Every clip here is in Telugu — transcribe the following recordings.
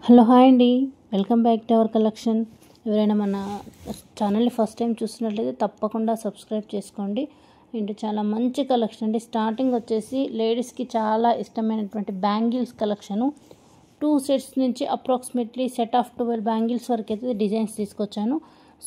హలో హాయ్ అండి, welcome back to our collection. ఎవరైనా మన ఛానల్ని ఫస్ట్ టైం చూస్తున్నట్లయితే తప్పకుండా సబ్స్క్రైబ్ చేసుకోండి. అండ్ చాలా మంచి కలెక్షన్ అండి. స్టార్టింగ్ వచ్చేసి లేడీస్కి చాలా ఇష్టమైనటువంటి బ్యాంగిల్స్ కలెక్షను. 2 సెట్స్ నుంచి అప్రాక్సిమేట్లీ సెట్ ఆఫ్ 12 బ్యాంగిల్స్ వరకు అయితే డిజైన్స్ తీసుకొచ్చాను.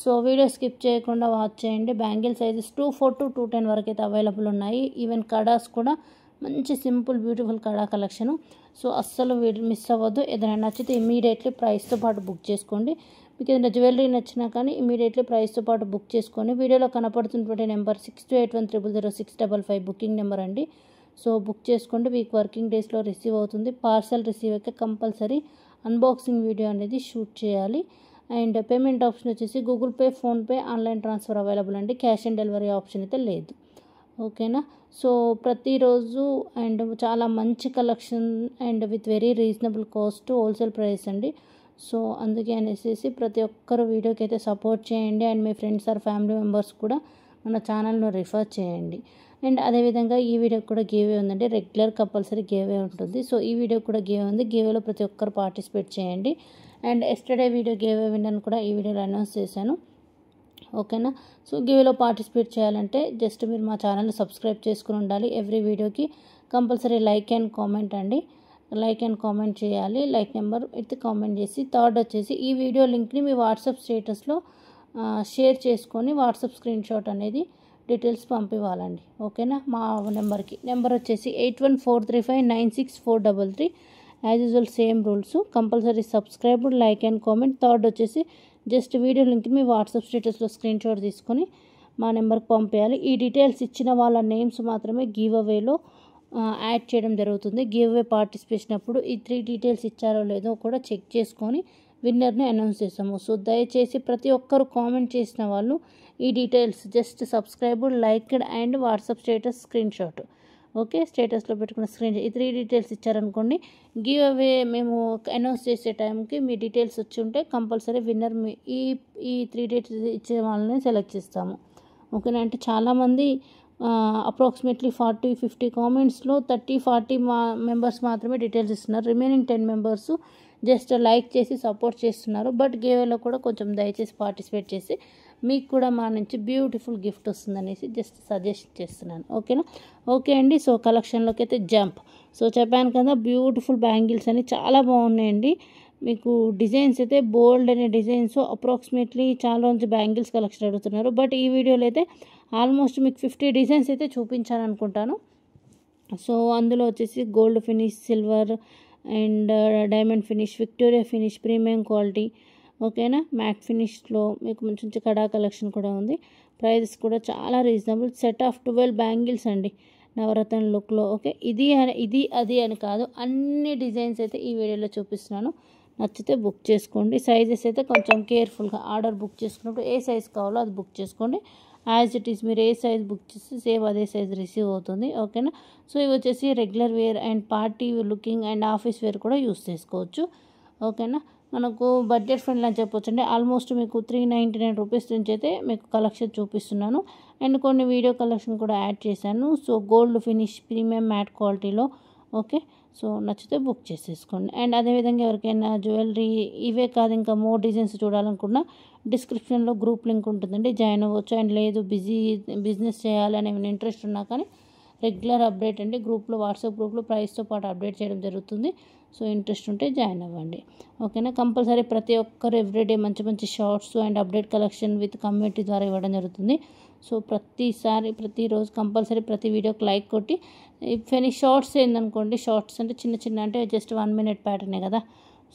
సో వీడియో స్కిప్ చేయకుండా వాచ్ చేయండి. బ్యాంగిల్ సైజెస్ 2.4 to 2.10 వరకు అయితే అవైలబుల్ ఉన్నాయి. ఈవెన్ కడాస్ కూడా మంచి సింపుల్ బ్యూటిఫుల్ కడా కలెక్షను. సో అస్సలు మిస్ అవ్వద్దు. ఏదైనా నచ్చితే ఇమీడియట్లీ ప్రైస్తో పాటు బుక్ చేసుకోండి. మీకు ఏదైనా జ్యువెలరీ నచ్చినా కానీ ఇమీడియట్లీ ప్రైస్తో పాటు బుక్ చేసుకొని వీడియోలో కనపడుతున్నటువంటి నెంబర్ 6281000655 బుకింగ్ నెంబర్ అండి. సో బుక్ చేసుకోండి. వీక్ వర్కింగ్ డేస్లో రిసీవ్ అవుతుంది. పార్సల్ రిసీవ్ అయితే కంపల్సరీ అన్బాక్సింగ్ వీడియో అనేది షూట్ చేయాలి. అండ్ పేమెంట్ ఆప్షన్ వచ్చేసి Google pay, PhonePe, online transfer available అండి. క్యాష్ ఆన్ డెలివరీ ఆప్షన్ అయితే లేదు. ఓకేనా. సో ప్రతిరోజు అండ్ చాలా మంచి collection and with very reasonable cost, wholesale price అండి. సో అందుకే అనేసి ప్రతి ఒక్కరు వీడియోకి అయితే సపోర్ట్ చేయండి. And me friends or family members కూడా మన ఛానల్ను రిఫర్ చేయండి. అండ్ అదేవిధంగా ఈ వీడియోకి కూడా గివ్ ఉందండి. రెగ్యులర్ కంపల్సరీ గివ్ ఉంటుంది. సో ఈ వీడియోకి కూడా గివ్ ఉంది. గివ్లో ప్రతి ఒక్కరు పార్టిసిపేట్ చేయండి. అండ్ ఎస్టర్డే వీడియో గివ్ విన్నర్ని కూడా ఈ వీడియోలో అనౌన్స్ చేశాను. ఓకేనా. సో గివ్లో పార్టిసిపేట్ చేయాలంటే జస్ట్ మీరు మా ఛానల్ని సబ్స్క్రైబ్ చేసుకుని ఉండాలి. ఎవ్రీ వీడియోకి కంపల్సరీ లైక్ అండ్ కామెంట్ అండి. లైక్ అండ్ కామెంట్ చేయాలి. లైక్ నెంబర్ అయితే కామెంట్ చేసి థర్డ్ వచ్చేసి ఈ వీడియో లింక్ని మీ వాట్సాప్ స్టేటస్లో షేర్ చేసుకొని వాట్సాప్ స్క్రీన్ షాట్ అనేది డీటెయిల్స్ పంపివ్వాలండి. ఓకేనా. మా నెంబర్కి నెంబర్ వచ్చేసి 8143596433. As usual same rules. Compulsory subscribe, like and comment. Third వచ్చేసి జస్ట్ వీడియో లింక్ మీ వాట్సాప్ స్టేటస్లో స్క్రీన్ షాట్ తీసుకొని మా నెంబర్కి పంపేయాలి. ఈ డీటెయిల్స్ ఇచ్చిన వాళ్ళ నేమ్స్ మాత్రమే గివ్ అవేలో యాడ్ చేయడం జరుగుతుంది. గివ్ అవే పార్టిసిపేషన్ అప్పుడు ఈ 3 డీటెయిల్స్ ఇచ్చారో లేదో కూడా చెక్ చేసుకొని విన్నర్ని అనౌన్స్ చేస్తాము. సో దయచేసి ప్రతి ఒక్కరు కామెంట్ చేసిన వాళ్ళు ఈ details just subscribe, liked and WhatsApp status screen shot. Okay. స్టేటస్లో పెట్టుకున్న స్క్రీన్ ఈ 3 డీటెయిల్స్ ఇచ్చారనుకోండి, గివ్ అవే మేము అనౌన్స్ చేసే టైంకి మీ డీటెయిల్స్ వచ్చి ఉంటే కంపల్సరీ విన్నర్ మీ ఈ 3 డీటెయిల్స్ ఇచ్చే వాళ్ళని సెలెక్ట్ చేస్తాము. ఓకేనా. అంటే చాలామంది అప్రాక్సిమేట్లీ 40-50 కామెంట్స్లో 30-40 మెంబర్స్ మాత్రమే డీటెయిల్స్ ఇస్తున్నారు. రిమైనింగ్ 10 మెంబర్స్ జస్ట్ లైక్ చేసి సపోర్ట్ చేస్తున్నారు. బట్ గివ్వేలో కూడా కొంచెం దయచేసి పార్టిసిపేట్ చేసి మీకు కూడా మా నుంచి బ్యూటిఫుల్ గిఫ్ట్ వస్తుందనేసి జస్ట్ సజెస్ట్ చేస్తున్నాను. ఓకేనా. ఓకే అండి. సో కలెక్షన్లోకి అయితే జంప్. సో చెప్పాను కదా, బ్యూటిఫుల్ బ్యాంగిల్స్ అని చాలా బాగున్నాయండి. మీకు డిజైన్స్ అయితే బోల్డ్ అనే డిజైన్స్ అప్రాక్సిమేట్లీ చాలా రోజు బ్యాంగిల్స్ కలెక్షన్ అడుగుతున్నారు. బట్ ఈ వీడియోలో అయితే ఆల్మోస్ట్ మీకు 50 డిజైన్స్ అయితే చూపించాను అనుకుంటాను. సో అందులో వచ్చేసి gold finish, silver and diamond finish, Victoria finish, premium quality. ఓకేనా. మ్యాట్ ఫినిష్లో మీకు మంచి మంచి కడా కలెక్షన్ కూడా ఉంది. ప్రైజెస్ కూడా చాలా రీజనబుల్. సెట్ ఆఫ్ 12 బ్యాంగిల్స్ అండి నవరత్న లుక్లో. ఓకే. ఇది అది అని కాదు, అన్ని డిజైన్స్ అయితే ఈ వీడియోలో చూపిస్తున్నాను. నచ్చితే బుక్ చేసుకోండి. సైజెస్ అయితే కొంచెం కేర్ఫుల్గా ఆర్డర్ బుక్ చేసుకున్నప్పుడు ఏ సైజ్ కావాలో అది బుక్ చేసుకోండి. యాజ్ ఇట్ ఈస్ మీరు ఏ సైజ్ బుక్ చేస్తే సేమ్ అదే సైజ్ రిసీవ్ అవుతుంది. ఓకేనా. సో ఇవి వచ్చేసి regular wear and party looking and office wear కూడా యూస్ చేసుకోవచ్చు. ఓకేనా. మనకు బడ్జెట్ ఫ్రెండ్లీ అని చెప్పొచ్చు అండి. ఆల్మోస్ట్ మీకు 399 రూపీస్ నుంచి అయితే మీకు కలెక్షన్ చూపిస్తున్నాను. అండ్ కొన్ని వీడియో కలెక్షన్ కూడా యాడ్ చేశాను. So gold finish, premium matte క్వాలిటీలో. ఓకే. సో నచ్చితే బుక్ చేసేసుకోండి. అండ్ అదేవిధంగా ఎవరికైనా జ్యువెలరీ ఇవే కాదు ఇంకా మోర్ డిజైన్స్ చూడాలనుకున్నా డిస్క్రిప్షన్లో గ్రూప్ లింక్ ఉంటుందండి, జాయిన్ అవ్వచ్చు. అండ్ లేదు బిజినెస్ చేయాలి అనే ఇంట్రెస్ట్ ఉన్నా కానీ రెగ్యులర్ అప్డేట్ అండి గ్రూప్లో, వాట్సాప్ గ్రూప్లో ప్రైస్తో పాటు అప్డేట్ చేయడం జరుగుతుంది. సో ఇంట్రెస్ట్ ఉంటే జాయిన్ అవ్వండి. ఓకేనా. కంపల్సరీ ప్రతి ఒక్కరు ఎవ్రీడే మంచి మంచి shorts and update collection with community ద్వారా ఇవ్వడం జరుగుతుంది. సో ప్రతిరోజు కంపల్సరీ ప్రతి వీడియోకి లైక్ కొట్టి ఫినిష్ షార్ట్స్ ఏందనుకోండి, షార్ట్స్ అంటే చిన్న చిన్న అంటే జస్ట్ 1 minute ప్యాటర్నే కదా.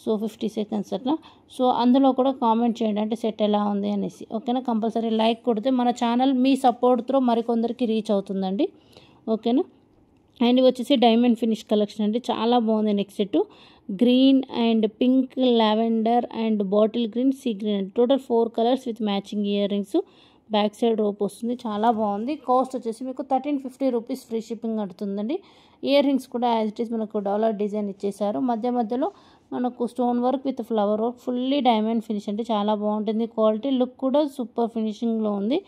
సో 50 seconds అట్లా. సో అందులో కూడా కామెంట్ చేయండి అంటే సెట్ ఎలా ఉంది అనేసి. ఓకేనా. కంపల్సరీ లైక్ కొడితే మన ఛానల్ మీ సపోర్ట్తో మరికొందరికి రీచ్ అవుతుందండి. ఓకేనా. అండ్ వచ్చేసి డైమండ్ ఫినిష్ కలెక్షన్ అండి. చాలా బాగుంది. Next set green and pink, lavender and bottle green, sea green అండి. Total 4 colours with matching earrings. Back side rope వస్తుంది. చాలా బాగుంది. కాస్ట్ వచ్చేసి మీకు 1350 రూపీస్ ఫ్రీ షిప్పింగ్ పడుతుందండి. ఇయర్ రింగ్స్ కూడా యాజ్ ఇట్ ఈస్ మనకు డాలర్ డిజైన్ ఇచ్చేసారు. మధ్యలో మనకు stone work with flower work, fully diamond finish అంటే చాలా బాగుంటుంది. క్వాలిటీ లుక్ కూడా సూపర్ ఫినిషింగ్లో ఉంది.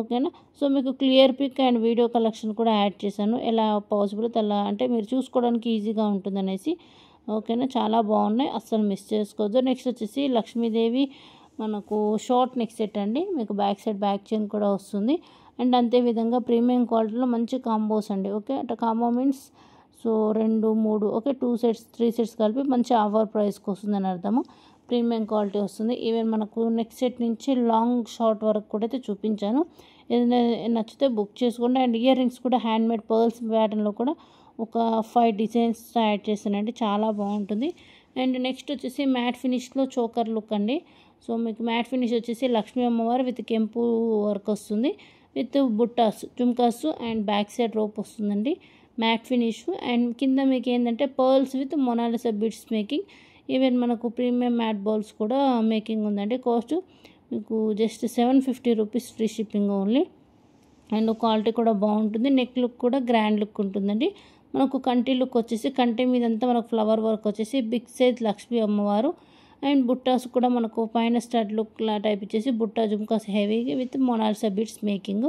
ఓకేనా. సో మీకు clear pick and video collection కూడా యాడ్ చేశాను. ఎలా పాసిబుల్ అలా అంటే మీరు చూసుకోవడానికి ఈజీగా ఉంటుందనేసి. ఓకేనా, చాలా బాగున్నాయి, అస్సలు మిస్ చేసుకోవద్దు. నెక్స్ట్ వచ్చేసి లక్ష్మీదేవి మనకు షార్ట్ నెక్ సెట్ అండి. మీకు బ్యాక్ సైడ్ బ్యాక్ చైన్ కూడా వస్తుంది. అండ్ అంతే విధంగా ప్రీమియం క్వాలిటీలో మంచి కాంబోస్ అండి. ఓకే, అంటే combo means so 2, 3 okay 2 sets 3 sets కలిపి మంచి ఆఫర్ ప్రైస్కి వస్తుందని అర్థము. ప్రీమియం క్వాలిటీ వస్తుంది. ఈవెన్ మనకు నెక్ సెట్ నుంచి లాంగ్ షార్ట్ వరకు కూడా అయితే చూపించాను. ఏదైనా నచ్చితే బుక్ చేసుకోండి. అండ్ ఇయర్ రింగ్స్ కూడా హ్యాండ్మేడ్ పర్ల్స్ ప్యాటర్న్లో కూడా ఒక 5 డిజైన్స్ యాడ్ చేశానండి, చాలా బాగుంటుంది. అండ్ నెక్స్ట్ వచ్చేసి మ్యాట్ ఫినిష్లో చోకర్ లుక్ అండి. సో మీకు మ్యాట్ ఫినిష్ వచ్చేసి లక్ష్మీ అమ్మవారు విత్ కెంపు వర్క్ వస్తుంది, విత్ బుట్టాస్ జుమ్కాస్ అండ్ బ్యాక్ సైడ్ రోప్ వస్తుందండి, మ్యాట్ ఫినిష్. అండ్ కింద మీకు ఏంటంటే pearls with Mona Lisa bits making. Even మనకు ప్రీమియం మ్యాట్ బౌల్స్ కూడా మేకింగ్ ఉందండి. కాస్ట్ మీకు just 750 rupees, free shipping only. And quality కూడా బాగుంటుంది. నెక్ లుక్ కూడా గ్రాండ్ లుక్ ఉంటుందండి. మనకు కంటి లుక్ వచ్చేసి కంటి మీదంతా మనకు ఫ్లవర్ వర్క్ వచ్చేసి బిగ్ సైజ్ లక్ష్మీ అమ్మవారు. అండ్ బుట్టాస్ కూడా మనకు పైన స్టడ్ లుక్ లా టైప్ ఇచ్చేసి బుట్టా జుమ్కాస్ heavy with Mona Lisa bits making,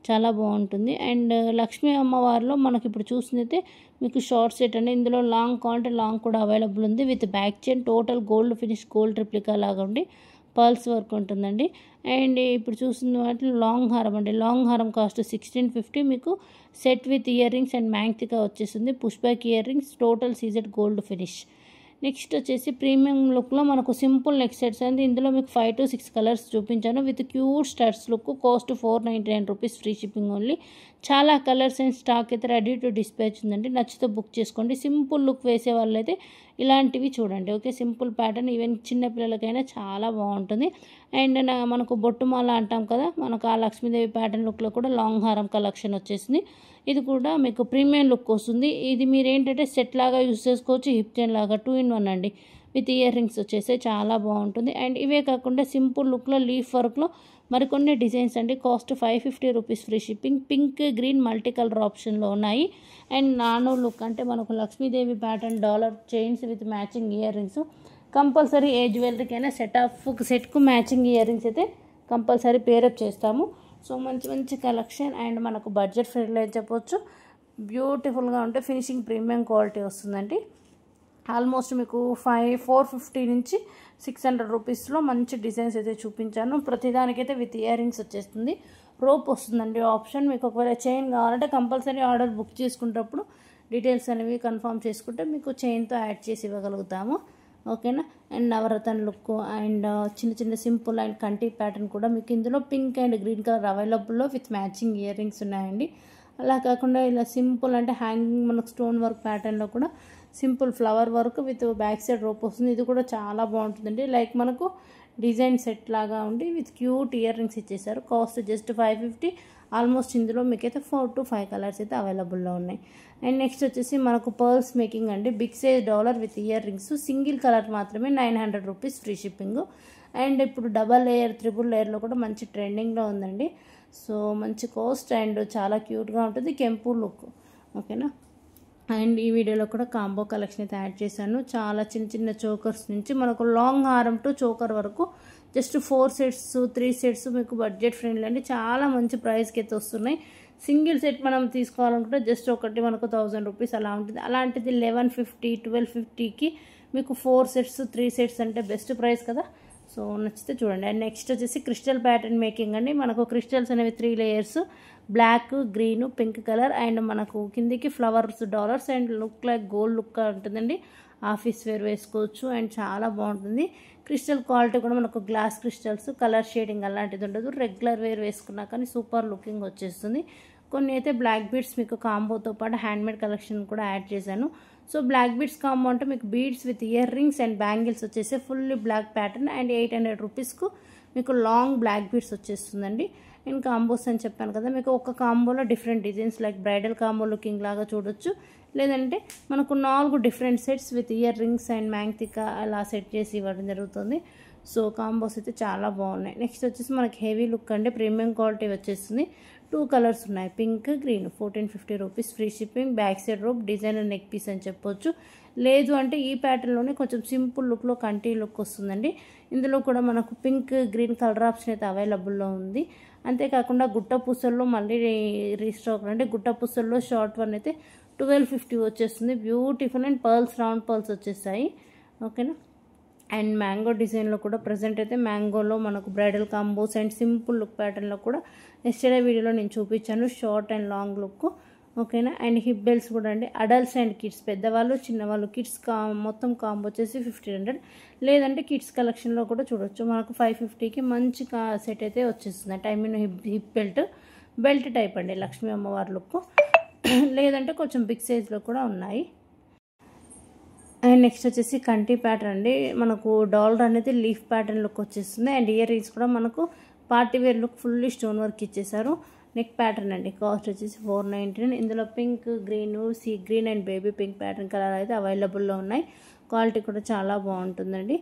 చాలా బాగుంటుంది. అండ్ లక్ష్మీ అమ్మవారిలో మనకి ఇప్పుడు చూసినైతే మీకు షార్ట్ సెట్ అండి. ఇందులో లాంగ్ కావాలంటే లాంగ్ కూడా అవైలబుల్ ఉంది, with back chain total gold finish gold replica లాగా ఉండి పర్ల్స్ వర్క్ ఉంటుందండి. అండ్ ఇప్పుడు చూసిన వాటిలో లాంగ్ హారం అండి. లాంగ్ హారం కాస్ట్ 1650. మీకు set with earrings and mangtikka వచ్చేస్తుంది, push back earrings, total CZ gold finish. Next వచ్చేసి ప్రీమియం లుక్లో మనకు సింపుల్ నెక్ సెట్స్ అండి. ఇందులో మీకు 5 to 6 కలర్స్ చూపించాను, with cute studs look. Cost 499 rupees, free shipping only. చాలా కలర్స్ అండ్ స్టాక్ అయితే రెడీ టు డిస్పాచ్ ఉందండి. నచ్చితే బుక్ చేసుకోండి. సింపుల్ లుక్ వేసే వాళ్ళైతే ఇలాంటివి చూడండి. ఓకే, సింపుల్ ప్యాటర్న్ ఈవెన్ చిన్నపిల్లలకైనా చాలా బాగుంటుంది. అండ్ మనకు బొట్టుమాల అంటాం కదా, మనకు ఆ లక్ష్మీదేవి ప్యాటర్న్ లుక్లో కూడా లాంగ్ హారం కలెక్షన్ వచ్చేసింది. ఇది కూడా మీకు ప్రీమియం లుక్ వస్తుంది. ఇది మీరు ఏంటంటే సెట్ లాగా యూస్ చేసుకోవచ్చు, హిప్ చైన్ లాగా 2 in 1 అండి, విత్ ఇయర్ రింగ్స్ వచ్చేసి చాలా బాగుంటుంది. అండ్ ఇవే కాకుండా సింపుల్ లుక్లో లీఫ్ వర్క్లో మరికొన్ని డిజైన్స్ అండి. Cost 550 rupees, free shipping. Pink green multi colour ఆప్షన్లో ఉన్నాయి. అండ్ నానో లుక్ అంటే మనకు Lakshmidevi pattern dollar chains with matching earrings. Compulsory ఏ జ్యువెలరీకైనా సెట్కు మ్యాచింగ్ ఇయర్ రింగ్స్ అయితే కంపల్సరీ పేరప్ చేస్తాము. సో మంచి మంచి కలెక్షన్ అండ్ మనకు బడ్జెట్ ఫ్రెండ్లీ అని చెప్పొచ్చు. బ్యూటిఫుల్గా ఉంటే ఫినిషింగ్ ప్రీమియం క్వాలిటీ వస్తుందండి. ఆల్మోస్ట్ మీకు 450 నుంచి 600 రూపీస్లో మంచి డిజైన్స్ అయితే చూపించాను. ప్రతిదానికైతే విత్ ఇయర్ రింగ్స్ వచ్చేస్తుంది, రోప్ వస్తుందండి ఆప్షన్. మీకు ఒకవేళ చైన్ కావాలంటే కంపల్సరీ ఆర్డర్ బుక్ చేసుకునేటప్పుడు డీటెయిల్స్ అనేవి కన్ఫర్మ్ చేసుకుంటే మీకు చైన్తో యాడ్ చేసి ఇవ్వగలుగుతాము. ఓకేనా. అండ్ నవరత్న లుక్ అండ్ చిన్న చిన్న సింపుల్ అండ్ కంటి ప్యాటర్న్ కూడా మీకు ఇందులో పింక్ అండ్ గ్రీన్ కలర్ అవైలబుల్లో విత్ మ్యాచింగ్ ఇయర్ రింగ్స్ ఉన్నాయండి. అలా కాకుండా ఇలా సింపుల్ అంటే హ్యాంగింగ్ మనకు స్టోన్ వర్క్ ప్యాటర్న్లో కూడా simple flower work with back side rope వస్తుంది. ఇది కూడా చాలా బాగుంటుందండి. లైక్ మనకు డిజైన్ సెట్ లాగా ఉండి విత్ క్యూట్ ఇయర్ రింగ్స్ ఇచ్చేసారు. Cost just 550. ఆల్మోస్ట్ ఇందులో మీకైతే 4 to 5 కలర్స్ అయితే అవైలబుల్లో ఉన్నాయి. అండ్ నెక్స్ట్ వచ్చేసి మనకు పర్ల్స్ మేకింగ్ అండి. Big size dollar with earrings, single colour మాత్రమే 900 రూపీస్, ఫ్రీ షిప్పింగ్. అండ్ ఇప్పుడు డబల్ లేయర్ ట్రిపుల్ లేయర్లో కూడా మంచి ట్రెండింగ్లో ఉందండి. సో మంచి కాస్ట్ అండ్ చాలా క్యూట్గా ఉంటుంది, కెంపు లుక్. ఓకేనా. అండ్ ఈ వీడియోలో కూడా కాంబో కలెక్షన్ అయితే యాడ్ చేశాను. చాలా చిన్న చిన్న చోకర్స్ నుంచి మనకు లాంగ్ హారం టు చోకర్ వరకు జస్ట్ 4 sets 3 sets మీకు బడ్జెట్ ఫ్రెండ్లీ అండి. చాలా మంచి ప్రైస్కి అయితే వస్తున్నాయి. సింగిల్ సెట్ మనం తీసుకోవాలనుకుంటే జస్ట్ ఒకటి మనకు 1000 రూపీస్ అలా ఉంటుంది. అలాంటిది 1150 1250కి మీకు 4 sets 3 sets అంటే బెస్ట్ ప్రైస్ కదా. సో నచ్చితే చూడండి. అండ్ నెక్స్ట్ వచ్చేసి క్రిస్టల్ ప్యాటర్న్ మేకింగ్ అండి. మనకు క్రిస్టల్స్ అనేవి 3 layers, black green pink colour and మనకు కిందికి flowers dollars and look like gold look ఉంటుందండి. ఆఫీస్ వేర్ వేసుకోవచ్చు అండ్ చాలా బాగుంటుంది. క్రిస్టల్ క్వాలిటీ కూడా మనకు గ్లాస్ క్రిస్టల్స్, కలర్ షేడింగ్ అలాంటిది ఉండదు. రెగ్యులర్ వేర్ వేసుకున్నా కానీ సూపర్ లుకింగ్ వచ్చేస్తుంది. కొన్ని అయితే బ్లాక్ బీడ్స్ మీకు కాంబోతో పాటు హ్యాండ్మేడ్ కలెక్షన్ కూడా యాడ్ చేశాను. సో బ్లాక్ బీడ్స్ కాంబో అంటే మీకు beads with earrings and bangles వచ్చేసి ఫుల్లీ బ్లాక్ ప్యాటర్న్ అండ్ 800 రూపీస్కు మీకు లాంగ్ బ్లాక్ బీడ్స్ వచ్చేస్తుందండి. అండ్ కాంబోస్ అని చెప్పాను కదా, మీకు ఒక కాంబోలో different designs like bridal combo looking లాగా చూడొచ్చు. లేదంటే మనకు 4 different sets with earrings and mangtikka అలా సెట్ చేసి ఇవ్వడం జరుగుతుంది. సో కాంబోస్ అయితే చాలా బాగున్నాయి. నెక్స్ట్ వచ్చేసి మనకి హెవీ లుక్ అండి, ప్రీమియం క్వాలిటీ వచ్చేస్తుంది. 2 కలర్స్ ఉన్నాయి, pink green. 1450 rupees, free shipping. Back side rope, designer neck piece అని చెప్పొచ్చు. లేదు అంటే ఈ ప్యాటర్న్లోనే కొంచెం సింపుల్ లుక్లో కంటి లుక్ వస్తుందండి. ఇందులో కూడా మనకు పింక్ గ్రీన్ కలర్ ఆప్షన్ అయితే అవైలబుల్లో ఉంది. అంతేకాకుండా గుట్ట పూసల్లో మళ్ళీ రీస్టాక్ అంటే గుట్ట పూసల్లో షార్ట్ వన్ అయితే 1250 వచ్చేస్తుంది. Beautiful and pearls, round pearls వచ్చేసాయి. ఓకేనా. అండ్ మ్యాంగో డిజైన్లో కూడా ప్రజెంట్ అయితే మ్యాంగోలో మనకు bridal combos and simple look ప్యాటర్న్లో కూడా ఎస్టర్డే వీడియోలో నేను చూపించాను, షార్ట్ అండ్ లాంగ్ లుక్. ఓకేనా. అండ్ హిప్ బెల్ట్స్ కూడా అండి, అడల్ట్స్ అండ్ కిడ్స్, పెద్దవాళ్ళు చిన్నవాళ్ళు, కిడ్స్ మొత్తం కాంబో వచ్చేసి 1500. లేదంటే కిడ్స్ కలెక్షన్లో కూడా చూడొచ్చు. మనకు 550కి మంచి సెట్ అయితే వచ్చేస్తుంది. I mean hip belt type అండి, లక్ష్మీ అమ్మవారి లుక్. లేదంటే కొంచెం బిగ్ సైజ్లో కూడా ఉన్నాయి. అండ్ నెక్స్ట్ వచ్చేసి కంటి ప్యాటర్న్ అండి. మనకు డాలర్ అనేది లీఫ్ ప్యాటర్న్ లుక్ వచ్చేస్తుంది. అండ్ ఇయర్ రింగ్స్ కూడా మనకు party wear look, fully stone work ఇచ్చేసారు. నెక్ ప్యాటర్న్ అండి, కాస్ట్ వచ్చేసి 499. ఇందులో pink, green, sea green and baby pink pattern colour అయితే అవైలబుల్లో ఉన్నాయి. క్వాలిటీ కూడా చాలా బాగుంటుందండి.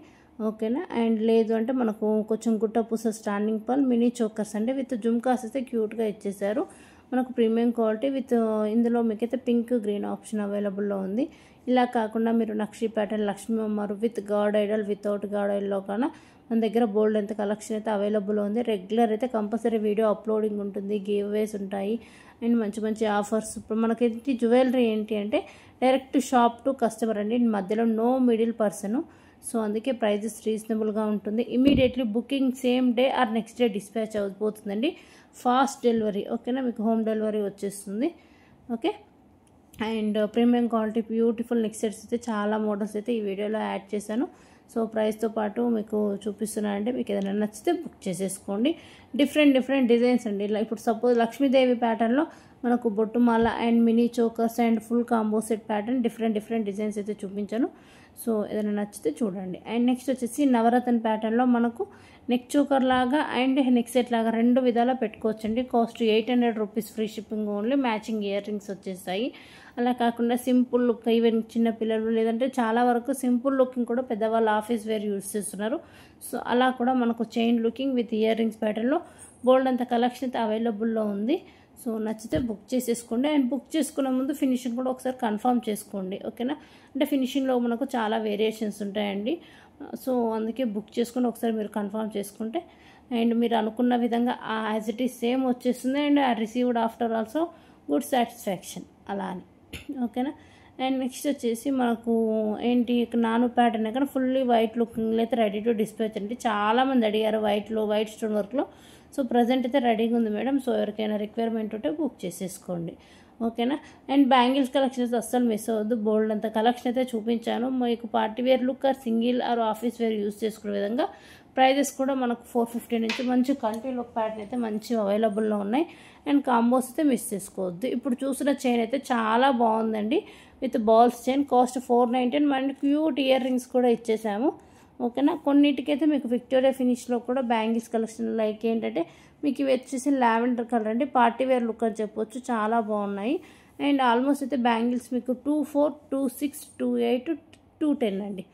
ఓకేనా. అండ్ లేదు అంటే మనకు కొంచెం గుట్ట పూస స్టాండింగ్ పల్ మినీ చోకర్స్ అండి, విత్ జుమ్కాస్ అయితే క్యూట్గా ఇచ్చేసారు. మనకు ప్రీమియం క్వాలిటీ విత్ ఇందులో మీకైతే పింక్, గ్రీన్ ఆప్షన్ అవైలబుల్లో ఉంది. ఇలా కాకుండా మీరు నక్షి ప్యాటర్న్, లక్ష్మీ అమ్మవారు with god idol, without god ఐడల్లో కన్నా మన దగ్గర బోల్డ్ ఎంత కలెక్షన్ అయితే అవైలబుల్ ఉంది. రెగ్యులర్ అయితే కంపల్సరీ వీడియో అప్లోడింగ్ ఉంటుంది, గివ్ అవేస్ ఉంటాయి అండ్ మంచి మంచి ఆఫర్స్. ఇప్పుడు మనకి జ్యువెలరీ ఏంటి అంటే డైరెక్ట్ షాప్ టు కస్టమర్ అండి, మధ్యలో నో మిడిల్ పర్సన్. సో అందుకే ప్రైజెస్ రీజనబుల్గా ఉంటుంది. Immediately booking same day or next day dispatch అయిపోతుందండి. Fast delivery. ఓకేనా, మీకు హోమ్ డెలివరీ వచ్చేస్తుంది. Okay. And premium quality beautiful neck sets అయితే చాలా మోడల్స్ అయితే ఈ వీడియోలో యాడ్ చేశాను. సో ప్రైస్తో పాటు మీకు చూపిస్తున్నానంటే మీకు ఏదైనా నచ్చితే బుక్ చేసేసుకోండి. డిఫరెంట్ డిజైన్స్ అండి. ఇలా ఇప్పుడు సపోజ్ లక్ష్మీదేవి ప్యాటర్న్లో మనకు బొట్టుమాల and mini chokers and full combo set pattern different designs అయితే చూపించాను. సో ఏదైనా నచ్చితే చూడండి. అండ్ నెక్స్ట్ వచ్చేసి నవరత్న ప్యాటర్న్లో మనకు నెక్ చోకర్ లాగా అండ్ నెక్ సెట్ లాగా రెండు విధాలా పెట్టుకోవచ్చండి. Cost 800 rupees, free shipping only. Matching earrings వచ్చేస్తాయి. అలా కాకుండా సింపుల్ లుక్, ఈవెన్ చిన్నపిల్లలు లేదంటే చాలా వరకు సింపుల్ లుకింగ్ కూడా పెద్దవాళ్ళు ఆఫీస్ వేర్ యూజ్ చేస్తున్నారు. సో అలా కూడా మనకు chain looking with ear rings ప్యాటర్న్లో బోల్డ్ అంత కలెక్షన్ అయితే అవైలబుల్లో ఉంది. సో నచ్చితే బుక్ చేసేసుకోండి. అండ్ బుక్ చేసుకునే ముందు ఫినిషింగ్ కూడా ఒకసారి కన్ఫర్మ్ చేసుకోండి. ఓకేనా. అంటే ఫినిషింగ్లో మనకు చాలా వేరియేషన్స్ ఉంటాయండి. సో అందుకే బుక్ చేసుకుని ఒకసారి మీరు కన్ఫర్మ్ చేసుకుంటే అండ్ మీరు అనుకున్న విధంగా యాజ్ ఇట్ ఈస్ సేమ్ వచ్చేస్తుంది. అండ్ ఆ received after also good satisfaction అలా అని. ఓకేనా. అండ్ నెక్స్ట్ వచ్చేసి మనకు ఏంటి నాను ప్యాటర్న్ కానీ ఫుల్లీ వైట్ లుకింగ్లో అయితే రెడీ టు డిస్పాచ్ అండి. చాలామంది అడిగారు వైట్ స్టోన్ వర్క్లో. సో ప్రజెంట్ అయితే రెడీగా ఉంది మేడం. సో ఎవరికైనా రిక్వైర్మెంట్ ఉంటే బుక్ చేసేసుకోండి. ఓకేనా. అండ్ బ్యాంగిల్స్ కలెక్షన్స్ అస్సలు మిస్ అవ్వద్దు. బోల్డ్ అంత కలెక్షన్ అయితే చూపించాను. మీకు party wear look or single or office wear use చేసుకునే విధంగా ప్రైజెస్ కూడా మనకు 450 నుంచి మంచి కంటి లుక్ ప్యాటర్న్ అయితే మంచి అవైలబుల్లో ఉన్నాయి. అండ్ కాంబోస్ అయితే మిస్ చేసుకోవద్దు. ఇప్పుడు చూసిన చైన్ అయితే చాలా బాగుందండి, with balls chain. Cost 499. And cute ear rings కూడా ఇచ్చేసాము. ఓకేనా. కొన్నిటికైతే మీకు విక్టోరియా ఫినిష్లో కూడా బ్యాంగిల్స్ కలెక్షన్ లైక్ ఏంటంటే మీకు ఇవి వచ్చేసి లావెండర్ కలర్ అండి, పార్టీ వేర్ లుక్ అని చెప్పొచ్చు. చాలా బాగున్నాయి. అండ్ ఆల్మోస్ట్ అయితే బ్యాంగిల్స్ మీకు 24, 26, 28, 210 అండి.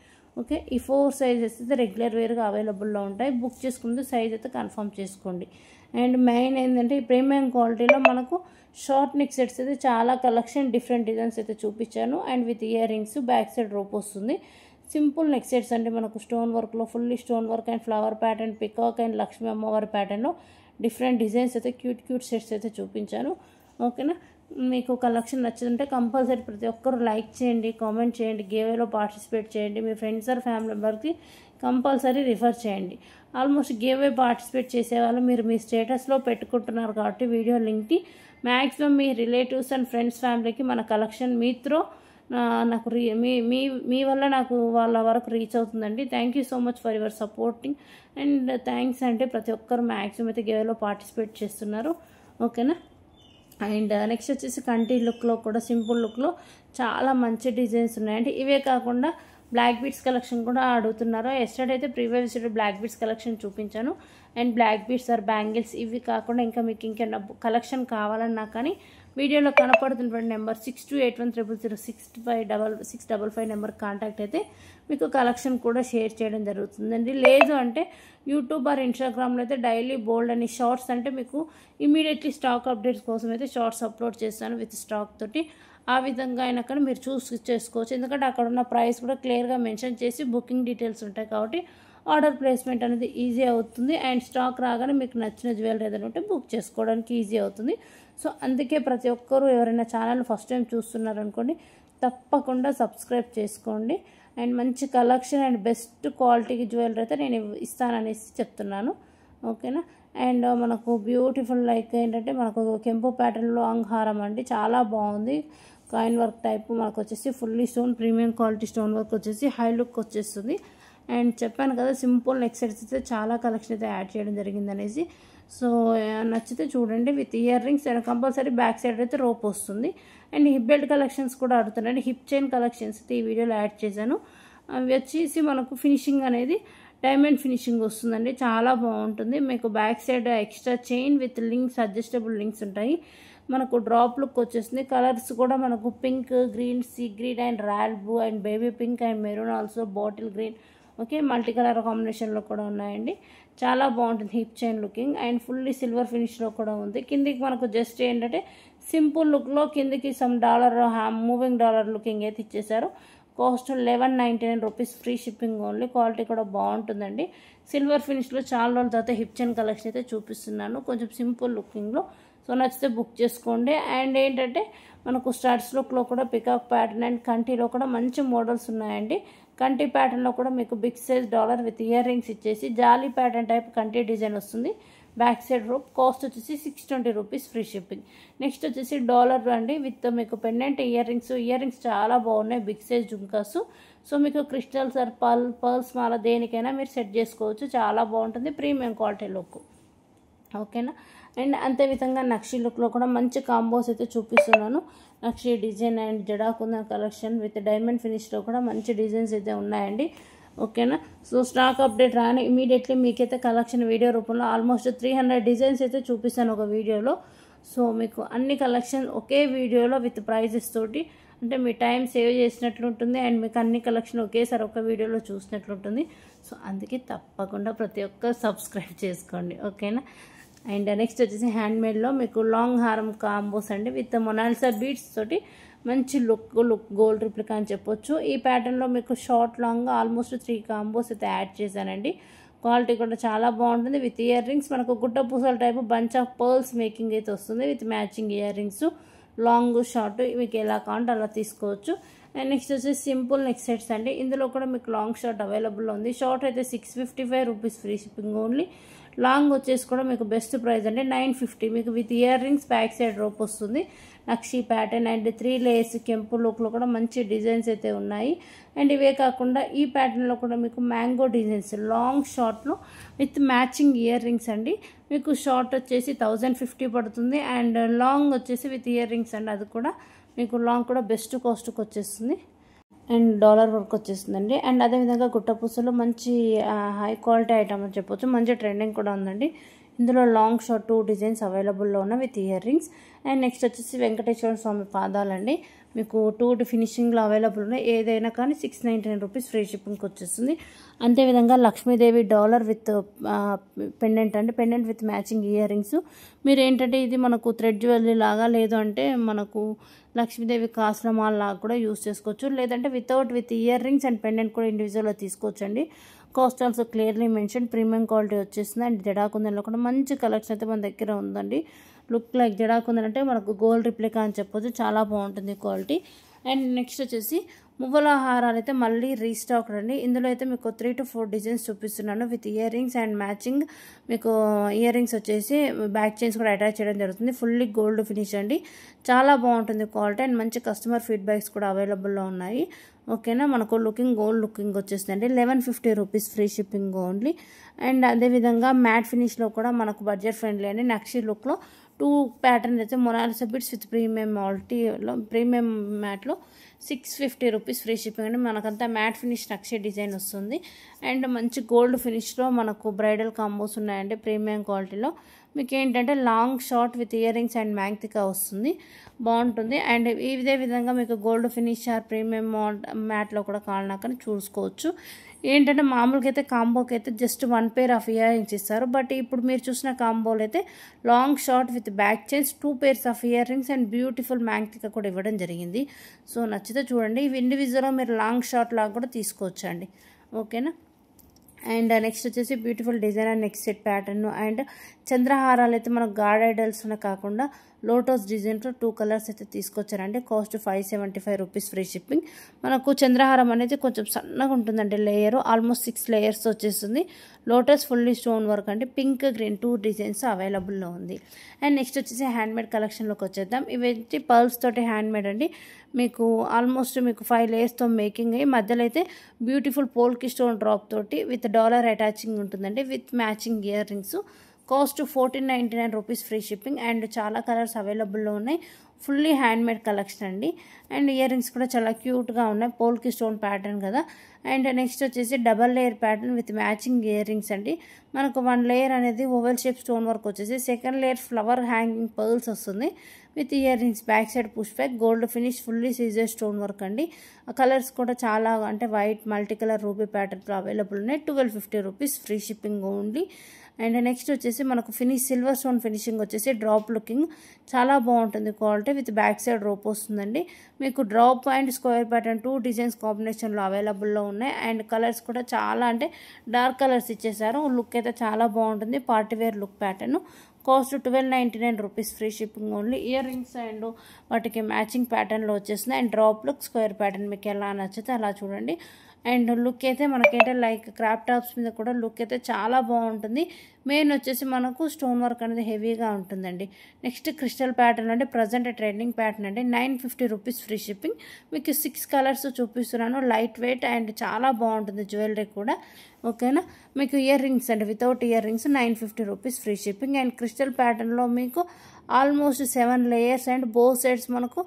ఓకే. ఈ 4 సైజెస్ అయితే రెగ్యులర్ వేర్గా అవైలబుల్లో ఉంటాయి. బుక్ చేసుకుంటే సైజ్ అయితే కన్ఫర్మ్ చేసుకోండి. అండ్ మెయిన్ ఏంటంటే ఈ ప్రీమియం క్వాలిటీలో మనకు షార్ట్ నెక్ సెట్స్ అయితే చాలా కలెక్షన్ డిఫరెంట్ డిజైన్స్ అయితే చూపించాను. And with earrings, back side rope వస్తుంది. సింపుల్ నెక్ సెట్స్ అంటే మనకు స్టోన్ వర్క్లో fully stone work and flower pattern, peacock and Lakshmi అమ్మవారి ప్యాటర్న్లో డిఫరెంట్ డిజైన్స్ అయితే క్యూట్ సెట్స్ అయితే చూపించాను. ఓకేనా. మీకు కలెక్షన్ నచ్చుతుంటే కంపల్సరీ ప్రతి ఒక్కరు లైక్ చేయండి, కామెంట్ చేయండి, గివేలో పార్టిసిపేట్ చేయండి. మీ ఫ్రెండ్స్ ఆర్ ఫ్యామిలీ మెంబర్కి కంపల్సరీ రిఫర్ చేయండి. ఆల్మోస్ట్ గివే పార్టిసిపేట్ చేసేవాళ్ళు మీరు మీ స్టేటస్లో పెట్టుకుంటున్నారు కాబట్టి వీడియో లింక్కి మ్యాక్సిమం మీ రిలేటివ్స్ అండ్ ఫ్రెండ్స్ ఫ్యామిలీకి మన కలెక్షన్ మీతో నాకు మీ వల్ల నాకు వాళ్ళ వరకు రీచ్ అవుతుందండి. Thank you so much for your supporting. And thanks అంటే ప్రతి ఒక్కరు మ్యాక్సిమం అయితే గివేలో పార్టిసిపేట్ చేస్తున్నారు. ఓకేనా. అండ్ నెక్స్ట్ వచ్చేసి కంటి లుక్లో కూడా సింపుల్ లుక్లో చాలా మంచి డిజైన్స్ ఉన్నాయండి. ఇవే కాకుండా బ్లాక్ బీడ్స్ కలెక్షన్ కూడా అడుగుతున్నారు. ఎస్టర్డే అయితే ప్రీవియస్ బ్లాక్ బీడ్స్ కలెక్షన్ చూపించాను. And black beads or bangles ఇవి కాకుండా ఇంకా మీకు ఇంకేమైనా కలెక్షన్ కావాలన్నా కానీ వీడియోలో కనపడుతున్నటువంటి నెంబర్ 6281006555 నెంబర్ కాంటాక్ట్ అయితే మీకు కలెక్షన్ కూడా షేర్ చేయడం జరుగుతుందండి. లేదు అంటే యూట్యూబ్ ఆర్ ఇన్స్టాగ్రామ్లో అయితే డైలీ బోల్డ్ అని షార్ట్స్ అంటే మీకు ఇమీడియట్లీ స్టాక్ అప్డేట్స్ కోసం అయితే షార్ట్స్ అప్లోడ్ చేస్తాను విత్ స్టాక్ తోటి. ఆ విధంగా అయినా కానీ మీరు చూసి చేసుకోవచ్చు. ఎందుకంటే అక్కడ ఉన్న ప్రైస్ కూడా క్లియర్గా మెన్షన్ చేసి బుకింగ్ డీటెయిల్స్ ఉంటాయి కాబట్టి ఆర్డర్ ప్లేస్మెంట్ అనేది ఈజీ అవుతుంది. అండ్ స్టాక్ రాగానే మీకు నచ్చిన జ్యువెలరీ ఏదైనా ఉంటే బుక్ చేసుకోవడానికి ఈజీ అవుతుంది. సో అందుకే ప్రతి ఒక్కరూ ఎవరైనా ఛానల్ ఫస్ట్ టైం చూస్తున్నారనుకోండి తప్పకుండా సబ్స్క్రైబ్ చేసుకోండి. అండ్ మంచి కలెక్షన్ అండ్ బెస్ట్ క్వాలిటీకి జ్యువెలరీ అయితే నేను ఇస్తాననేసి చెప్తున్నాను. ఓకేనా. అండ్ మనకు బ్యూటిఫుల్ లైక్ ఏంటంటే మనకు కెంపు ప్యాటర్న్లో అంగహారం అండి, చాలా బాగుంది. కాయిన్ వర్క్ టైప్ మనకు వచ్చేసి fully stone premium quality stone work వచ్చేసి హై లుక్ వచ్చేస్తుంది. అండ్ చెప్పాను కదా సింపుల్ నెక్ సెట్స్ అయితే చాలా కలెక్షన్ అయితే యాడ్ చేయడం జరిగింది అనేసి. సో నచ్చితే చూడండి. With earrings and compulsory back side అయితే రోప్ వస్తుంది. అండ్ హిప్ బెల్ట్ కలెక్షన్స్ కూడా అడుగుతున్నాయండి. హిప్ చైన్ కలెక్షన్స్ అయితే ఈ వీడియోలో యాడ్ చేశాను. అవి వచ్చేసి మనకు ఫినిషింగ్ అనేది డైమండ్ ఫినిషింగ్ వస్తుందండి, చాలా బాగుంటుంది. మీకు back side extra chain with links adjustable links ఉంటాయి. మనకు డ్రాప్ లుక్ వచ్చేస్తుంది. కలర్స్ కూడా మనకు pink, green, sea green and royal blue and baby pink and maroon also bottle green. Okay, multi colour కాంబినేషన్లో కూడా ఉన్నాయండి. చాలా బాగుంటుంది hip chain looking. And fully silver ఫినిష్లో కూడా ఉంది. కిందికి మనకు జస్ట్ ఏంటంటే సింపుల్ లుక్లో కిందికి some dollar moving dollar looking అయితే ఇచ్చేసారు. Cost 1199 rupees, free shipping only. Quality కూడా బాగుంటుందండి. సిల్వర్ ఫినిష్లో చాలా రోజుల తర్వాత హిప్ చైన్ కలెక్షన్ అయితే చూపిస్తున్నాను, కొంచెం సింపుల్ లుకింగ్లో. సో నచ్చితే బుక్ చేసుకోండి. అండ్ ఏంటంటే మనకు స్టార్ట్స్ లుక్లో కూడా పికాక్ ప్యాటర్న్ అండ్ కంటిలో కూడా మంచి మోడల్స్ ఉన్నాయండి. కంటి ప్యాటర్న్లో కూడా మీకు big size dollar with earrings ఇచ్చేసి జాలీ ప్యాటర్న్ టైప్ కంటి డిజైన్ వస్తుంది. Back side rope. కాస్ట్ వచ్చేసి 620 రూపీస్, ఫ్రీ షిప్పింగ్. నెక్స్ట్ వచ్చేసి డాలర్ అండి విత్ మీకు పెండెంట్ ఇయర్ రింగ్స్ చాలా బాగున్నాయి, బిగ్ సైజ్ జుంకాస్. సో మీకు క్రిస్టల్స్ ఆర్ పర్ల్స్ మాల దేనికైనా మీరు సెట్ చేసుకోవచ్చు, చాలా బాగుంటుంది, ప్రీమియం క్వాలిటీ లుక్. ఓకేనా. అండ్ అంతే విధంగా నక్షి లుక్లో కూడా మంచి కాంబోస్ అయితే చూపిస్తున్నాను. నక్షి design and జడాకుందన్ collection with diamond ఫినిష్లో కూడా మంచి డిజైన్స్ అయితే ఉన్నాయండి. ఓకేనా. సో స్టాక్ అప్డేట్ రాని ఇమీడియట్లీ మీకైతే కలెక్షన్ వీడియో రూపంలో ఆల్మోస్ట్ 300 డిజైన్స్ అయితే చూపిస్తాను ఒక వీడియోలో. సో మీకు అన్ని కలెక్షన్ ఒకే వీడియోలో విత్ ప్రైజెస్ తోటి, అంటే మీ టైం సేవ్ చేసినట్లు ఉంటుంది అండ్ మీకు అన్ని కలెక్షన్ ఒకేసారి ఒక వీడియోలో చూసినట్లుంటుంది. సో అందుకే తప్పకుండా ప్రతి ఒక్కరు సబ్స్క్రైబ్ చేసుకోండి. ఓకేనా. అండ్ నెక్స్ట్ వచ్చేసి హ్యాండ్మేడ్లో మీకు లాంగ్ హారం కాంబోస్ అండి విత్ మొనాలిసా బీడ్స్ తోటి మంచి లుక్ గోల్డ్ రిప్లికా అని చెప్పొచ్చు. ఈ ప్యాటర్న్లో మీకు షార్ట్ లాంగ్ ఆల్మోస్ట్ 3 కాంబోస్ అయితే యాడ్ చేశానండి. క్వాలిటీ కూడా చాలా బాగుంటుంది. విత్ ఇయర్ రింగ్స్ మనకు గుడ్డ పూసల type bunch of pearls making అయితే వస్తుంది with matching ear rings. Long short మీకు ఎలా కావాలంటే అలా తీసుకోవచ్చు. అండ్ నెక్స్ట్ వచ్చేసి సింపుల్ నెక్ సెట్స్ అండి. ఇందులో కూడా మీకు లాంగ్ షార్ట్ అవైలబుల్లో ఉంది. షార్ట్ అయితే 655 rupees, free shipping only. Long వచ్చేసి కూడా మీకు బెస్ట్ ప్రైస్ అంటే 950. మీకు with earrings back side rope వస్తుంది. నక్షి ప్యాటర్న్ అండ్ 3 లేయర్స్ కెంపు లుక్లో కూడా మంచి డిజైన్స్ అయితే ఉన్నాయి. అండ్ ఇవే కాకుండా ఈ ప్యాటర్న్లో కూడా మీకు మ్యాంగో డిజైన్స్ లాంగ్ షార్ట్లో విత్ మ్యాచింగ్ ఇయర్ రింగ్స్ అండి. మీకు షార్ట్ వచ్చేసి 1050 పడుతుంది అండ్ లాంగ్ వచ్చేసి విత్ ఇయర్ రింగ్స్ అండి. అది కూడా మీకు లాంగ్ కూడా బెస్ట్ కాస్ట్కి వచ్చేస్తుంది అండ్ డాలర్ వర్క్ వచ్చేస్తుందండి. అండ్ అదేవిధంగా గుట్టపూసలో మంచి హై క్వాలిటీ ఐటమ్ అని చెప్పొచ్చు, మంచి ట్రెండింగ్ కూడా ఉందండి. ఇందులో లాంగ్ షార్ట్ 2 డిజైన్స్ అవైలబుల్లో ఉన్నాయి with earrings. And next వచ్చేసి వెంకటేశ్వర స్వామి పాదాలండి. మీకు 2 ఫినిషింగ్లో అవైలబుల్ ఉన్నాయి. ఏదైనా కానీ 699 రూపీస్, ఫ్రీ షిప్పింగ్కి వచ్చేస్తుంది. అంతేవిధంగా లక్ష్మీదేవి డాలర్ విత్ పెండెంట్ అండి, pendant with matching ear rings. మీరు ఏంటంటే ఇది మనకు థ్రెడ్ జ్యువెలరీ లాగా, లేదు అంటే మనకు లక్ష్మీదేవి కాసుల మాల లాగా కూడా యూస్ చేసుకోవచ్చు, లేదంటే with earrings and pendant కూడా ఇండివిజువల్గా తీసుకోవచ్చు అండి. Cost also clearly mention, premium quality వచ్చేస్తుంది. అండ్ జడాకుందన్లో కూడా మంచి కలెక్షన్ అయితే మన దగ్గర ఉందండి. లుక్ లైక్ జడాకుందన్ అంటే మనకు గోల్డ్ రిప్లికా అని చెప్పొచ్చు, చాలా బాగుంటుంది క్వాలిటీ. అండ్ నెక్స్ట్ వచ్చేసి మువ్వల హారాలు అయితే మళ్ళీ రీస్టాక్ అండి. ఇందులో అయితే మీకు 3 to 4 డిజైన్స్ చూపిస్తున్నాను with earrings and matching. మీకు ఇయర్ రింగ్స్ వచ్చేసి బ్యాక్ చైన్స్ కూడా అటాచ్ చేయడం జరుగుతుంది. ఫుల్లీ గోల్డ్ ఫినిష్ అండి, చాలా బాగుంటుంది క్వాలిటీ. అండ్ మంచి కస్టమర్ ఫీడ్బ్యాక్స్ కూడా అవైలబుల్లో ఉన్నాయి. ఓకేనా. మనకు గోల్డ్ లుకింగ్ వచ్చేసిందండి. 1150 rupees, free shipping only. And అదేవిధంగా మ్యాట్ ఫినిష్లో కూడా మనకు బడ్జెట్ ఫ్రెండ్లీ అండి. నక్షి లుక్లో 2 ప్యాటర్న్ అయితే మొనాలిసా బిట్స్ విత్ ప్రీమియం మ్యాట్లో 650 రూపీస్, ఫ్రీ షిప్పింగ్ అండి. మనకంతా మ్యాట్ ఫినిష్ నక్షి డిజైన్ వస్తుంది. అండ్ మంచి గోల్డ్ ఫినిష్లో మనకు బ్రైడల్ కాంబోస్ ఉన్నాయండి ప్రీమియం క్వాలిటీలో. మీకు ఏంటంటే long short with earrings and mangtikka వస్తుంది, బాగుంటుంది. అండ్ ఇదే విధంగా మీకు గోల్డ్ ఫినిష్ ఆర్ ప్రీమియం మ్యాట్లో కూడా కావాలన్నా చూసుకోవచ్చు. ఏంటంటే మామూలుగా అయితే కాంబోకి అయితే just 1 pair of earrings ఇస్తారు. బట్ ఇప్పుడు మీరు చూసిన కాంబోలో అయితే long short with back chains, 2 pairs of earrings and beautiful mangtikka కూడా ఇవ్వడం జరిగింది. సో నచ్చితే చూడండి. ఇవి ఇండివిజువల్గా మీరు లాంగ్ షార్ట్ లాగా కూడా తీసుకోవచ్చు అండి. ఓకేనా. అండ్ నెక్స్ట్ వచ్చేసి beautiful design and next set pattern and చంద్రహారాలు అయితే మనకు గాడ్ ఐడల్స్ కాకుండా లోటస్ డిజైన్లో 2 కలర్స్ అయితే తీసుకొచ్చారండి. Cost 575 rupees free shipping. మనకు చంద్రహారం అనేది కొంచెం సన్నగా ఉంటుందండి లేయర్, ఆల్మోస్ట్ 6 లేయర్స్ వచ్చేస్తుంది. లోటస్ ఫుల్లీ స్టోన్ వర్క్ అండి. పింక్ గ్రీన్ 2 డిజైన్స్ అవైలబుల్లో ఉంది. అండ్ నెక్స్ట్ వచ్చేసి హ్యాండ్మేడ్ కలెక్షన్లోకి వచ్చేద్దాం. ఇవి పర్ల్స్ తోటి హ్యాండ్మేడ్ అండి. మీకు ఆల్మోస్ట్ మీకు 5 లేయర్స్తో మేకింగ్ అయ్యి మధ్యలో అయితే బ్యూటిఫుల్ పోల్కి స్టోన్ డ్రాప్ తోటి విత్ డాలర్ అటాచింగ్ ఉంటుందండి, with matching ear rings. Cost 1499 rupees free shipping. And చాలా కలర్స్ అవైలబుల్లో ఉన్నాయి. ఫుల్లీ హ్యాండ్మేడ్ కలెక్షన్ అండి. అండ్ ఇయర్ రింగ్స్ కూడా చాలా క్యూట్గా ఉన్నాయి, పోల్కి స్టోన్ ప్యాటర్న్ కదా. అండ్ నెక్స్ట్ వచ్చేసి double layer pattern with matching earrings అండి. మనకు 1 లేయర్ అనేది ఓవెల్ షేప్ స్టోన్ వర్క్ వచ్చేసి, second layer flower hanging pearls వస్తుంది with earrings. Back side push back gold finish fully సీజర్ స్టోన్ వర్క్ అండి. కలర్స్ కూడా చాలా అంటే వైట్ మల్టీ కలర్ రూబీ ప్యాటర్న్లో అవైలబుల్ ఉన్నాయి. 1250 rupees free shipping only. And next వచ్చేసి మనకు సిల్వర్ స్టోన్ ఫినిషింగ్ వచ్చేసి డ్రాప్ లుకింగ్ చాలా బాగుంటుంది quality, with back side rope వస్తుందండి. మీకు drop and square pattern 2 designs కాంబినేషన్లో అవైలబుల్లో ఉన్నాయి. అండ్ కలర్స్ కూడా చాలా అంటే డార్క్ కలర్స్ ఇచ్చేసారు. లుక్ అయితే చాలా బాగుంటుంది, party wear look pattern. Cost 1299 rupees free shipping only. Earrings and వాటికి మ్యాచింగ్ ప్యాటర్న్లో వచ్చేస్తుంది. And drop look square pattern మీకు ఎలా నచ్చితే అలా చూడండి. అండ్ లుక్ అయితే మనకైతే లైక్ క్రాప్ టాప్స్ మీద కూడా లుక్ అయితే చాలా బాగుంటుంది. మెయిన్ వచ్చేసి మనకు స్టోన్ వర్క్ అనేది హెవీగా ఉంటుందండి. నెక్స్ట్ క్రిస్టల్ ప్యాటర్న్ అంటే ప్రజెంట్ ట్రెండింగ్ ప్యాటర్న్ అండి. 950 రూపీస్ ఫ్రీ షిప్పింగ్. మీకు 6 కలర్స్ చూపిస్తున్నాను. లైట్ వెయిట్ అండ్ చాలా బాగుంటుంది జ్యువెలరీ కూడా. ఓకేనా. మీకు ఇయర్ రింగ్స్ అండి, without ear rings 950 rupees free shipping. And crystal ప్యాటర్న్లో మీకు almost 7 layers and both sides మనకు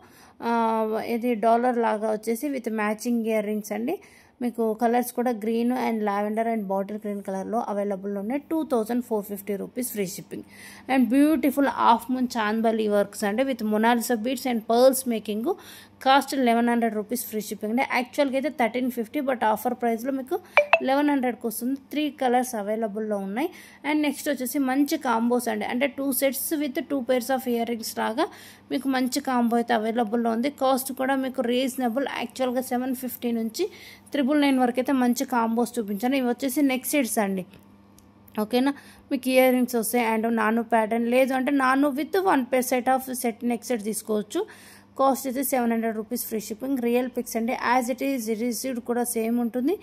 ఇది డాలర్ లాగా వచ్చేసి విత్ మ్యాచింగ్ ఇయర్ రింగ్స్ అండి. మీకు కలర్స్ కూడా green and lavender and bottle green కలర్లో అవైలబుల్ ఉన్నాయి. 2450 rupees free shipping. And beautiful half moon చాందబలి వర్క్స్ అండి with Mona Lisa beads and pearls making. Cost 1100 rupees free shipping అండి. యాక్చువల్గా అయితే 1350, బట్ ఆఫర్ ప్రైస్లో మీకు 1100కి వస్తుంది. 3 కలర్స్ అవైలబుల్లో ఉన్నాయి. అండ్ నెక్స్ట్ వచ్చేసి మంచి కాంబోస్ అండి, అంటే 2 sets with 2 pairs of ear rings లాగా మీకు మంచి కాంబో అయితే అవైలబుల్లో ఉంది. కాస్ట్ కూడా మీకు రీజనబుల్. యాక్చువల్గా 750 నుంచి 999 వరకు అయితే మంచి కాంబోస్ చూపించాను. ఇవి వచ్చేసి నెక్ సెట్స్ అండి. ఓకేనా. మీకు ఇయర్ రింగ్స్ వస్తాయి అండ్ నాను ప్యాటర్న్, లేదు అంటే నాను విత్ 1 pair set of neck set తీసుకోవచ్చు. కాస్ట్ అయితే 700 rupees free shipping. Real pics అండి, యాజ్ ఇట్ ఈజ్ రిసీవ్డ్ కూడా సేమ్ ఉంటుంది.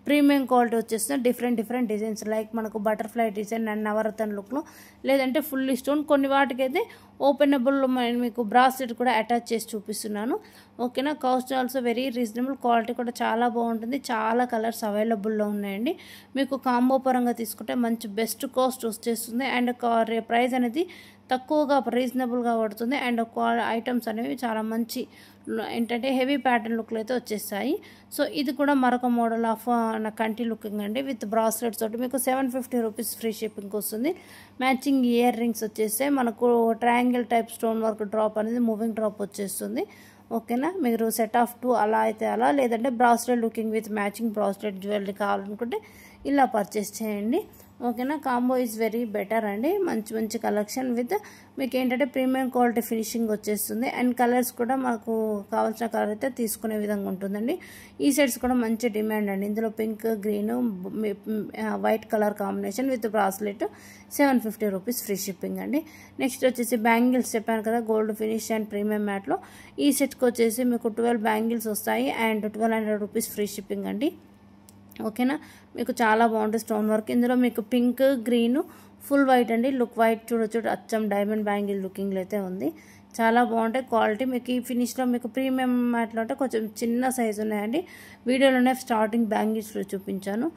ప్రీమియం క్వాలిటీ వచ్చేస్తుంది. డిఫరెంట్ డిజైన్స్ లైక్ మనకు బటర్ఫ్లై డిజైన్ అండ్ నవరత్న లుక్లో, లేదంటే ఫుల్లీ స్టోన్. కొన్ని వాటికైతే ఓపెనబుల్ మీకు బ్రాస్లెట్ కూడా అటాచ్ చేసి చూపిస్తున్నాను. ఓకేనా. Cost also very reasonable. Quality కూడా చాలా బాగుంటుంది. చాలా కలర్స్ అవైలబుల్లో ఉన్నాయండి. మీకు కాంబో పరంగా తీసుకుంటే మంచి బెస్ట్ కాస్ట్ వచ్చేస్తుంది. అండ్ ప్రైస్ అనేది తక్కువగా రీజనబుల్గా పడుతుంది. అండ్ ఐటమ్స్ అనేవి చాలా మంచి ఏంటంటే హెవీ ప్యాటర్న్ లుక్లు అయితే వచ్చేస్తాయి. సో ఇది కూడా మరొక మోడల్ ఆఫ్ కంటి లుకింగ్ అండి, విత్ బ్రాస్లెట్స్ తోటి మీకు 750 రూపీస్ ఫ్రీ షిప్పింగ్ వస్తుంది. మ్యాచింగ్ ఇయర్ రింగ్స్ వచ్చేస్తే మనకు triangle type stone work drop అనేది మూవింగ్ డ్రాప్ వచ్చేస్తుంది. ఓకేనా. మీరు సెట్ ఆఫ్ 2 అలా అయితే అలా, లేదంటే bracelet looking with matching bracelet jewellery కావాలనుకుంటే ఇలా పర్చేస్ చేయండి. ఓకేనా. కాంబో ఈజ్ వెరీ బెటర్ అండి. మంచి కలెక్షన్ విత్ మీకు ఏంటంటే ప్రీమియం క్వాలిటీ ఫినిషింగ్ వచ్చేస్తుంది. అండ్ కలర్స్ కూడా మాకు కావాల్సిన కలర్ అయితే తీసుకునే విధంగా ఉంటుందండి. ఈ సెట్స్ కూడా మంచి డిమాండ్ అండి. ఇందులో pink green white colour combination with bracelet 750 rupees free shipping అండి. నెక్స్ట్ వచ్చేసి బ్యాంగిల్స్ చెప్పాను కదా, గోల్డ్ ఫినిష్ అండ్ ప్రీమియం మ్యాట్లో. ఈ సెట్కి వచ్చేసి మీకు 12 బ్యాంగిల్స్ వస్తాయి అండ్ 1200 రూపీస్ ఫ్రీ షిప్పింగ్ అండి. ఓకేనా. మీకు చాలా బాగుంటుంది స్టోన్ వర్క్. ఇందులో మీకు పింక్ గ్రీన్ ఫుల్ వైట్ అండి. లుక్ వైట్ చూడొచ్చు, అచ్చం డైమండ్ బ్యాంగిల్ లుకింగ్లో అయితే ఉంది. చాలా బాగుంటాయి క్వాలిటీ. మీకు ఈ ఫినిష్లో మీకు ప్రీమియం మ్యాట్లో అంటే కొంచెం చిన్న సైజు ఉన్నాయండి. వీడియోలోనే స్టార్టింగ్ బ్యాంగిల్స్ చూపించాను.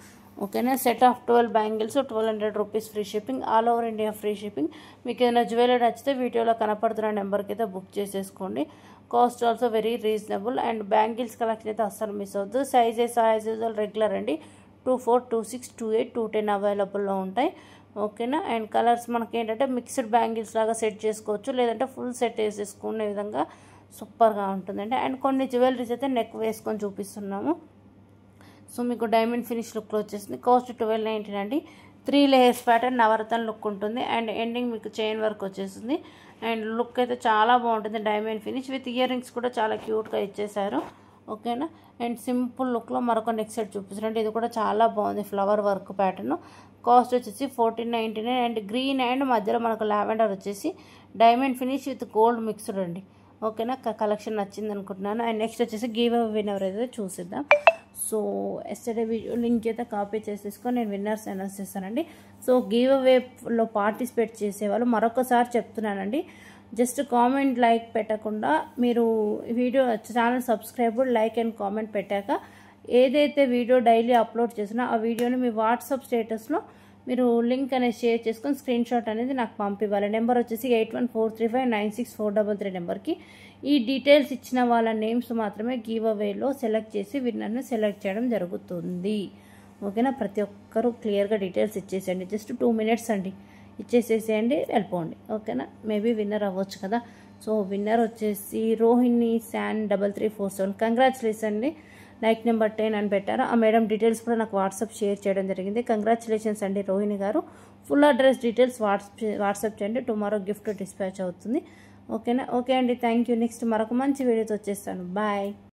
ఓకేనా. Set of 12 bangles 1200 rupees free shipping. All over India free shipping. మీకు ఏదైనా జ్యువెలరీ నచ్చితే వీడియోలో కనపడుతున్న నెంబర్కి అయితే బుక్ చేసేసుకోండి. Cost also very reasonable. And bangles collection అయితే అస్సలు మిస్ అవుతుంది. సైజెస్ రెగ్యులర్ అండి. 24, 26, 28, 210 అవైలబుల్లో ఉంటాయి. ఓకేనా. అండ్ కలర్స్ మనకి ఏంటంటే మిక్స్డ్ బ్యాంగిల్స్ లాగా సెట్ చేసుకోవచ్చు, లేదంటే ఫుల్ సెట్ వేసేసుకునే విధంగా సూపర్గా ఉంటుందండి. అండ్ కొన్ని జ్యువెలరీస్ అయితే నెక్ వేసుకొని చూపిస్తున్నాము. సో మీకు డైమండ్ ఫినిష్ లుక్లో వచ్చేసింది. కాస్ట్ 1290 అండి. 3 లేయర్స్ ప్యాటర్న్ నవరత్న లుక్ ఉంటుంది. అండ్ ఎండింగ్ మీకు చైన్ వర్క్ వచ్చేసింది. అండ్ లుక్ అయితే చాలా బాగుంటుంది. Diamond finish with earrings కూడా చాలా క్యూట్గా ఇచ్చేసారు. ఓకేనా. అండ్ సింపుల్ లుక్లో మరొక నెక్ సెట్ చూపిస్తారంటే ఇది కూడా చాలా బాగుంది. Flower work pattern. కాస్ట్ వచ్చేసి 1499 అండ్ గ్రీన్ అండ్ మధ్యలో మనకు లావెండర్ వచ్చేసి diamond finish with gold mixed అండి. ఓకేనా, కలెక్షన్ నచ్చింది అనుకుంటున్నాను. అండ్ నెక్స్ట్ వచ్చేసి గివ్ అవే విన్నర్ అయితే చూసిద్దాం. సో ఎస్టర్డే వీడియో లింక్ అయితే కాపీ చేసేసుకొని నేను విన్నర్స్ అనౌన్స్ చేస్తానండి. సో గివ్ అవేలో పార్టిసిపేట్ చేసేవాళ్ళు మరొకసారి చెప్తున్నానండి, జస్ట్ కామెంట్ లైక్ పెట్టకుండా మీరు video channel subscribe like and comment పెట్టాక ఏదైతే వీడియో డైలీ అప్లోడ్ చేసినా ఆ వీడియోని మీ వాట్సాప్ స్టేటస్లో మీరు లింక్ అనేది షేర్ చేసుకొని స్క్రీన్ షాట్ అనేది నాకు పంపివ్వాలి. నెంబర్ వచ్చేసి 8143596433 నెంబర్కి. ఈ డీటెయిల్స్ ఇచ్చిన వాళ్ళ నేమ్స్ మాత్రమే గివ్ అవేలో సెలెక్ట్ చేసి విన్నర్ని సెలెక్ట్ చేయడం జరుగుతుంది. ఓకేనా, ప్రతి ఒక్కరూ క్లియర్గా డీటెయిల్స్ ఇచ్చేసేయండి. జస్ట్ 2 మినిట్స్ అండి, ఇచ్చేసేసేయండి, వెళ్ళిపోండి. ఓకేనా, మేబీ విన్నర్ అవ్వచ్చు కదా. సో విన్నర్ వచ్చేసి రోహిణి శాన్ 3347. కంగ్రాచులేషన్ అండి, లైక్ నెంబర్ 10 అని పెట్టారు. ఆ మేడం డీటెయిల్స్ కూడా నాకు వాట్సాప్ షేర్ చేయడం జరిగింది. కంగ్రాచులేషన్స్ అండి రోహిణి గారు. ఫుల్ అడ్రస్ డీటెయిల్స్ వాట్సాప్ చేయండి, టుమారో గిఫ్ట్ డిస్పాచ్ అవుతుంది. ఓకేనా, ఓకే అండి, థ్యాంక్ యూ. నెక్స్ట్ మరొక మంచి వీడియోతో వచ్చేస్తాను. బాయ్.